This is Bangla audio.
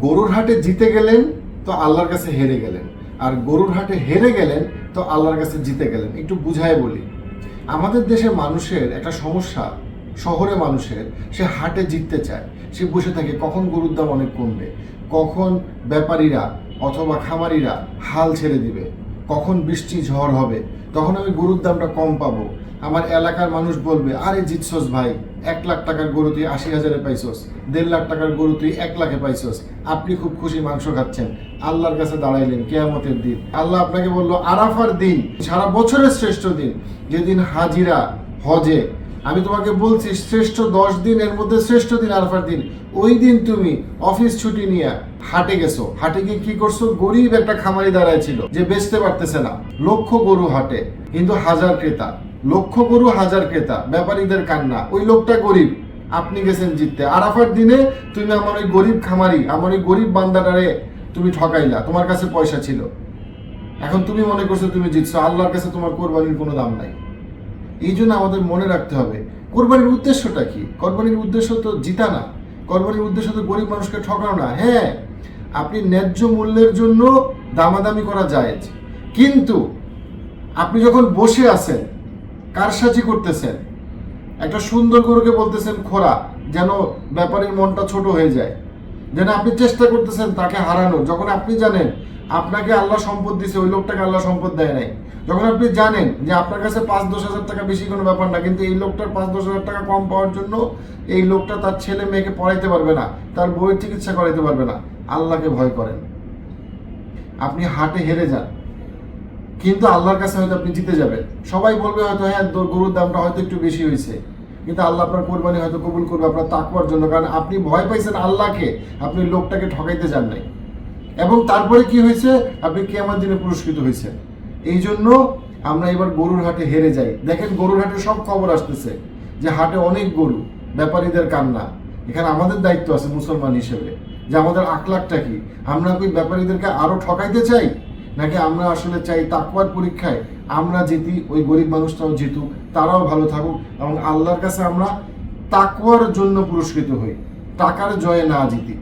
গরুর হাটে জিতে গেলেন তো আল্লাহর কাছে হেরে গেলেন, আর গরুর হাটে হেরে গেলেন তো আল্লাহর কাছে জিতে গেলেন। একটু বুঝায় বলি, আমাদের দেশে মানুষের একটা সমস্যা, শহরে মানুষের, সে হাটে জিততে চায়, সে বসে থাকে কখন গরুর দাম অনেক কমবে, কখন ব্যাপারীরা অথবা খামারিরা হাল ছেড়ে দিবে, কখন বৃষ্টি ঝড় হবে, তখন আমি গরুর দামটা কম পাবো। আমার এলাকার মানুষ বলবে, আরে জিতছস ভাই, 1 লাখ টাকার গরু তুই 80,000-এ পাইছস, 1.5 লাখ টাকার গরু তুই 1 লাখে পাইছস, আপনি খুব খুশি মাংস খাচ্ছেন, আল্লাহর কাছে দাঁড়াইলেন কিয়ামতের দিন। আল্লাহ আপনাকে বললো আরাফার দিন সারা বছরের শ্রেষ্ঠ দিন, যেদিন হাজিরা হজে, আমি তোমাকে বলছি শ্রেষ্ঠ 10 দিনের মধ্যে শ্রেষ্ঠ দিন আরাফার দিন। ওই দিন তুমি অফিস ছুটি নিয়ে হাটে গেছো, হাটে গিয়ে কি করছো? গরিব একটা খামারি দাঁড়ায় ছিল যে বেচতে পারতেছে না, লক্ষ গরু হাটে কিন্তু হাজার ক্রেতা, লক্ষ গরু হাজার ক্রেতা, ব্যাপারীদের কান্না, ওই লোকটা গরিব, আপনি গেছেন জিততে। আরাফার দিনে তুমি আমার ওই গরিব খামারি, আমার ওই গরিব বান্দাটারে তুমি ঠকাইলা, তোমার কাছে পয়সা ছিল, এখন তুমি মনে করছো তুমি জিতছো, আল্লাহর কাছে তোমার কোরবানির কোনো দাম নাই। এই জন্য আমাদের মনে রাখতে হবে কোরবানির উদ্দেশ্যটা কি। কোরবানির উদ্দেশ্য তো জিতা না, কোরবানির উদ্দেশ্য তো গরিব মানুষকে ঠকানো না। হ্যাঁ, আপনি ন্যায্য মূল্যের জন্য দামাদামি করা যায়, কিন্তু আপনি যখন বসে আছেন কারসাজি করতেছেন, একটা সুন্দর গরুকে বলতেছেন খোরা, যেন ব্যাপারীর মনটা ছোট হয়ে যায়, যেন আপনি চেষ্টা করতেছেন তাকে হারানোর, যখন আপনি জানেন আপনাকে আল্লাহ সম্পদ দিছে, ওই লোকটাকে আল্লাহ সম্পদ দেয় নাই, যখন আপনি জানেন যে আপনার কাছে 5-10 হাজার টাকা বেশি কোনো ব্যাপার না, কিন্তু এই লোকটার 5-10 হাজার টাকা কম পাওয়ার জন্য এই লোকটা তার ছেলে মেয়েকে পড়াইতে পারবে না, তার বইয়ের চিকিৎসা করাইতে পারবে না, আল্লাহকে ভয় করেন, আপনি হাটে হেরে যান, কিন্তু আল্লাহর কাছে হয়তো আপনি জিতে যাবেন। সবাই বলবে হয়তো হ্যাঁ গরুর দামটা হয়তো একটু বেশি হয়েছে, কিন্তু আল্লাহ আপনার কোরবানি হয়তো কবুল করবে আপনার তাকওয়ার জন্য, কারণ আপনি ভয় পাইছেন আল্লাহকে, আপনি লোকটাকে ঠকাইতে চান নাই। এবং তারপরে কি হয়েছে? আপনি কিয়ামত দিনে পুরস্কৃত হয়েছেন। এই জন্য আমরা এবার গরুর হাটে হেরে যাই। দেখেন গরুর হাটে সব খবর আসতেছে যে হাটে অনেক গরু, ব্যাপারীদের কান্না। এখানে আমাদের দায়িত্ব আছে মুসলমান হিসেবে যে আমাদের আকলাকটা কি, আমরা কি ব্যাপারীদেরকে আরো ঠকাইতে চাই, নাকি আমরা আসলে চাই তাকওয়ার পরীক্ষায় আমরা জিতি, ওই গরিব মানুষটাও জিতুক, তারাও ভালো থাকুক, এবং আল্লাহর কাছে আমরা তাকওয়ার জন্য পুরস্কৃত হই, টাকার জয়ে না জিতি।